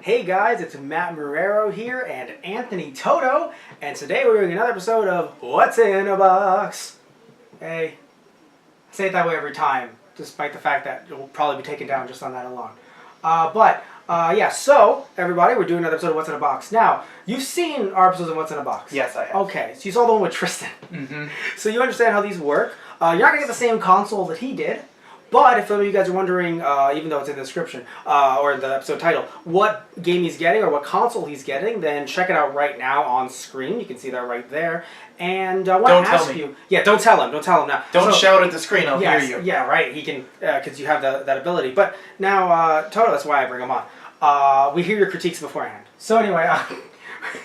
Hey guys, it's Matt Marrero here and Anthony Toto, and today we're doing another episode of What's in a Box? Hey, I say it that way every time, despite the fact that it will probably be taken down just on that alone. Yeah, so everybody, we're doing another episode of What's in a Box. Now, you've seen our episodes of What's in a Box. Yes, I have. Okay, so you saw the one with Tristan. Mm-hmm. So you understand how these work. You're not going to get the same console that he did. But if some of you guys are wondering, even though it's in the description or in the episode title, what game he's getting or what console he's getting, then check it out right now on screen. You can see that right there. And I want to ask you... Yeah, don't tell him. Don't tell him now. Don't shout at the screen. I'll hear you. Yeah, right. He can, because you have that ability. But now, Toto, that's why I bring him on. We hear your critiques beforehand. So anyway,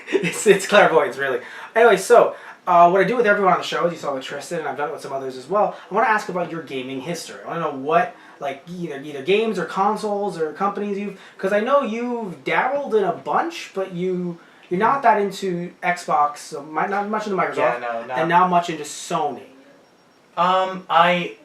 it's clairvoyance, really. Anyway, so... what I do with everyone on the show, as you saw with Tristan, and I've done it with some others as well, I want to ask about your gaming history. I want to know what, like, either games or consoles or companies you've... Because I know you've dabbled in a bunch, but you're not that into Xbox, so not much into Microsoft, and not much into Sony. I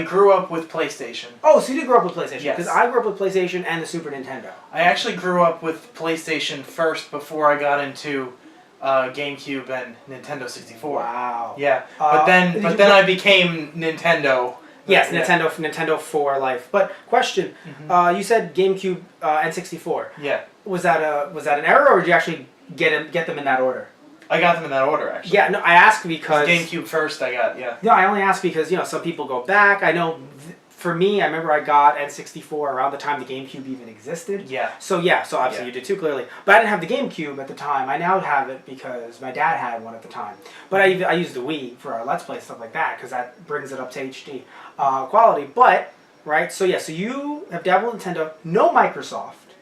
grew up with PlayStation. Oh, so you did grow up with PlayStation? Yes. Because I grew up with PlayStation and the Super Nintendo. I actually grew up with PlayStation first before I got into... GameCube and Nintendo 64. Wow. Yeah, but then I became Nintendo. Yes, yeah. Nintendo for life. But question, you said GameCube and 64. Yeah. Was that an error, or did you actually get them in that order? I got them in that order, actually. Yeah, no, I asked because GameCube first. I got No, I only asked because some people go back. I know. For me, I remember I got N64 around the time the GameCube even existed. Yeah. So obviously you did too, clearly. But I didn't have the GameCube at the time. I now have it because my dad had one at the time. But I used the Wii for our Let's Play, stuff like that, because that brings it up to HD quality. But, right, so you have dabbled in Nintendo. No Microsoft.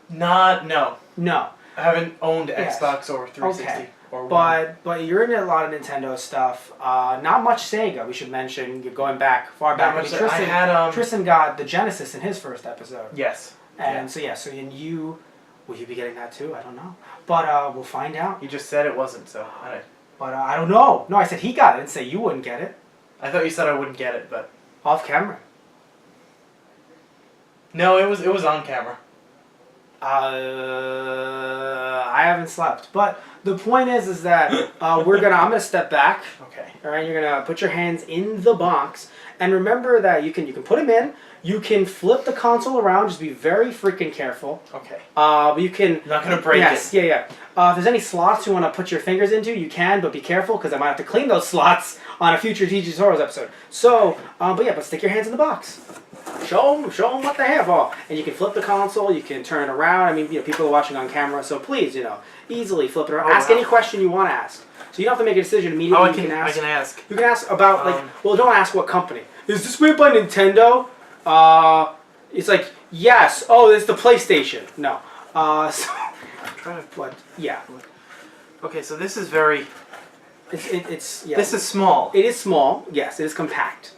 No. No. I haven't owned Xbox or 360. Okay. Or one. But you're into a lot of Nintendo stuff. Not much Sega, we should mention. You're going back far back. Tristan got the Genesis in his first episode. Yes. And will you be getting that too? I don't know. But we'll find out. You just said it wasn't, so But I don't know. No, I said he got it. I didn't say you wouldn't get it. I thought you said I wouldn't get it, but off camera. No, it was on camera. I haven't slept, but the point is that I'm gonna step back. Okay. All right. You're gonna put your hands in the box, and remember that you can put them in. You can flip the console around. Just be very freaking careful. Okay. But you can. Not gonna break it. Yeah. If there's any slots you want to put your fingers into, you can, but be careful because I might have to clean those slots on a future TG Tutorials episode. So, but stick your hands in the box. Show them what they have all. And you can flip the console, you can turn it around. I mean, people are watching on camera, so please, easily flip it around. Ask any question you want to ask. So you don't have to make a decision immediately. I can ask. You can ask about, don't ask what company. Is this made by Nintendo? It's like, yes. Oh, it's the PlayStation. No. So, I'm trying to put... Yeah. Okay, so this is very... It's yeah. This is small. It is small. Yes, it is compact.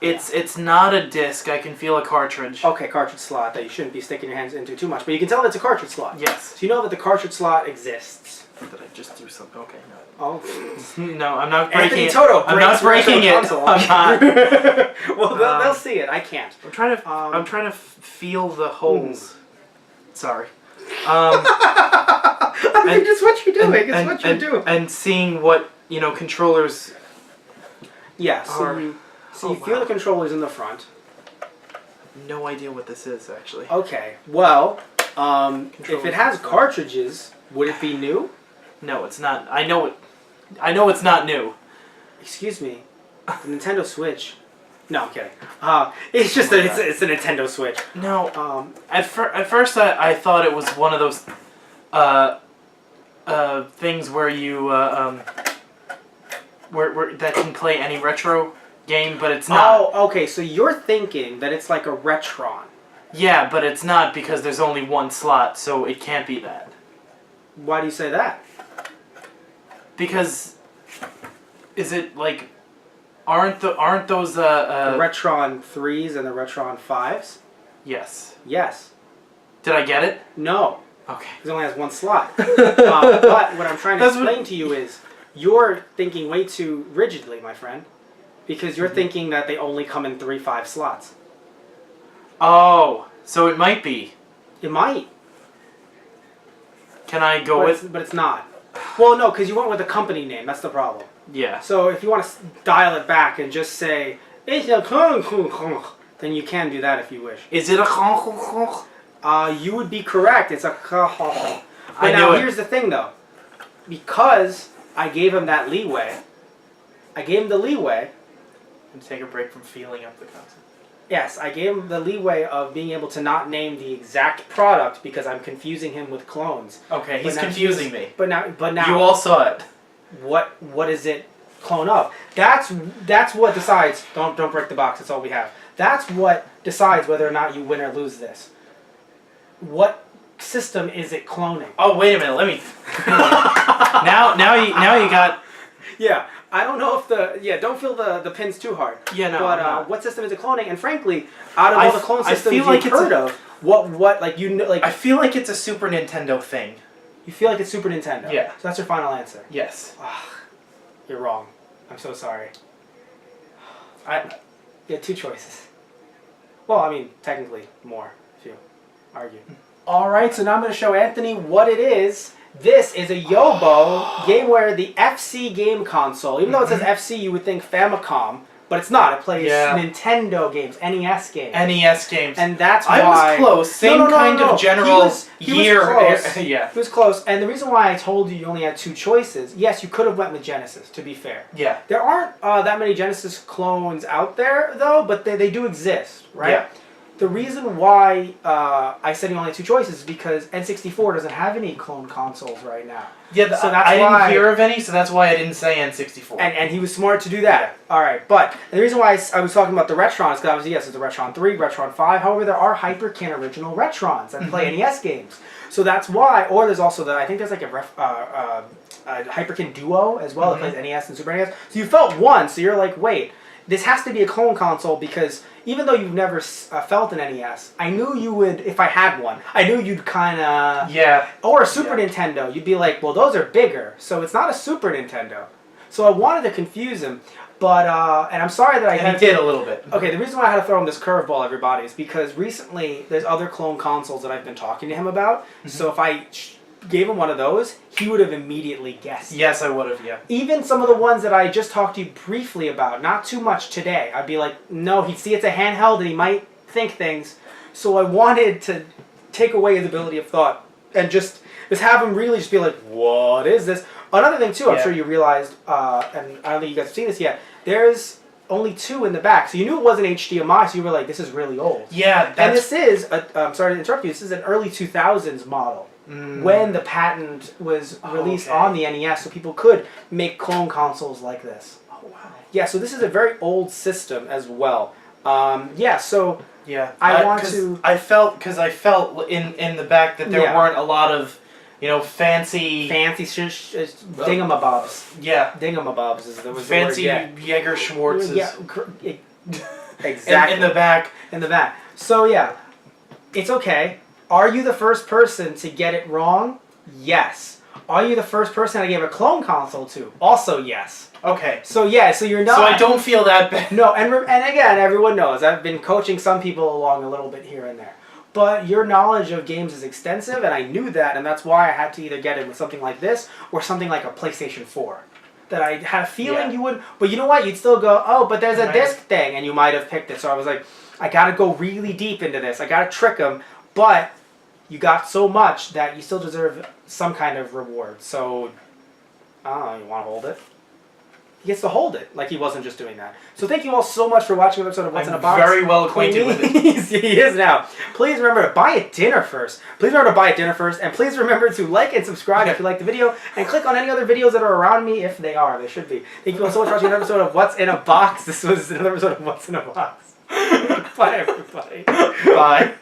It's not a disc. I can feel a cartridge. Okay, cartridge slot that you shouldn't be sticking your hands into too much, but you can tell that it's a cartridge slot. Yes. So you know that the cartridge slot exists. Did I just do something? Okay, no. Oh. No, I'm not breaking Anthony it. Toto I'm not breaking it. I'm not. Well, they'll see it. I can't. I'm trying to feel the holes. Sorry. I mean, just what you're doing. It's what you're doing. And seeing what controllers. Yeah. So you feel the controllers in the front. No idea what this is actually. Okay. Well, if it has cartridges, would it be new? No, it's not. I know it's not new. Excuse me. The Nintendo Switch. No, I'm kidding. It's just that it's a Nintendo Switch. No. At first I thought it was one of those things where you where that can play any retro game, but it's not. Oh, okay. So you're thinking that it's like a Retron. Yeah, but it's not because there's only one slot, so it can't be that. Why do you say that? Because is it like aren't those the Retron 3s and the Retron 5s? Yes. Yes. Did I get it? No. Okay. It only has one slot. But what I'm trying to explain to you is you're thinking way too rigidly, my friend, because you're thinking that they only come in 3 5 slots. Oh, so it might be. It might. Can I go with? But it's not. Well, no, because you went with the company name. That's the problem. Yeah. So if you want to dial it back and just say, it's a then you can do that if you wish. Is it a You would be correct. It's a But I now knew it. here's the thing, though. Because I gave him that leeway, I gave him the leeway. And take a break from feeling up the concept. Yes, I gave him the leeway of being able to not name the exact product because I'm confusing him with clones. Okay, he's But now confusing me. But now, You all saw it. what is it clone of? That's what decides. Don't break the box. That's all we have. That's what decides whether or not you win or lose this. What system is it cloning? Oh, wait a minute. Let me. now you got. Yeah, I don't know if don't feel the pins too hard. Yeah, no. But what system is it cloning? And frankly, out of all the clone systems feel like you've heard of, what like you know, like I feel like it's a Super Nintendo thing. you feel like it's Super Nintendo. Yeah. So that's your final answer. Yes. You're wrong. I'm so sorry. You had two choices. Well, I mean, technically more, if you argue. Alright, so now I'm going to show Anthony what it is. This is a Yobo GameWare, the FC Game Console. Even though it says FC, you would think Famicom, but it's not. It plays Nintendo games, NES games. NES games. And that's I why... was close. Same kind of general year. Close. Yeah. He was close. And the reason why I told you only had two choices, yes, you could have went with Genesis, to be fair. Yeah. There aren't that many Genesis clones out there, though, but they do exist, right? Yeah. The reason why I said you only had two choices is because N64 doesn't have any clone consoles right now. Yeah, so I didn't hear of any, so that's why I didn't say N64. And he was smart to do that. Yeah. All right, but the reason why I was talking about the Retrons, because obviously, yes, it's the Retron 3, Retron 5. However, there are Hyperkin original Retrons that play NES games. So that's why, or there's also I think there's like a Hyperkin Duo as well that plays NES and Super NES. So you felt one, so you're like, wait, this has to be a clone console because even though you've never felt an NES, I knew you would, if I had one, I knew you'd kind of... Yeah. Or a Super Nintendo. You'd be like, well, those are bigger, so it's not a Super Nintendo. So I wanted to confuse him, but, and I'm sorry that I And he did a little bit. Okay, the reason why I had to throw him this curveball, everybody, is because recently there's other clone consoles that I've been talking to him about, so if I gave him one of those, he would have immediately guessed. Yes, I would have, yeah. Even some of the ones that I just talked to you briefly about, not too much today, I'd be like, no, he'd see it's a handheld and he might think things. So I wanted to take away his ability of thought and just have him really just be like, what is this? Another thing, too, I'm sure you realized, and I don't think you guys have seen this yet, there's only two in the back. So you knew it wasn't HDMI, so you were like, this is really old. Yeah, that's... And this is, I'm sorry to interrupt you, this is an early 2000s model. When the patent was released on the NES, so people could make clone consoles like this. Oh, wow. Yeah, so this is a very old system as well. Yeah, so yeah, I want to... I felt in the back that there weren't a lot of, fancy... Fancy dingamabobs. Yeah. Dingamabobs is the word. Fancy Jaeger Schwartzes. Yeah, exactly. In the back. In the back. So, yeah, it's okay. Are you the first person to get it wrong? Yes. Are you the first person I gave a clone console to? Also, yes. Okay. So, yeah, so you're not... So I don't feel that bad. No, and again, everyone knows. I've been coaching some people along a little bit here and there. But your knowledge of games is extensive, and I knew that, and that's why I had to either get it with something like this or something like a PlayStation 4. That I had a feeling you would... But you know what? You'd still go, oh, but there's a disc thing, and you might have picked it. So I was like, I got to go really deep into this. I got to trick them, but... You got so much that you still deserve some kind of reward. So, I don't know, you want to hold it? He gets to hold it, like he wasn't just doing that. So thank you all so much for watching the episode of What's in a Box. I'm very well acquainted with it. He is now. Please remember to buy a dinner first. Please remember to buy a dinner first. And please remember to like and subscribe if you like the video. And click on any other videos that are around me if they are. They should be. Thank you all so much for watching another episode of What's in a Box. This was another episode of What's in a Box. Bye, everybody. Bye.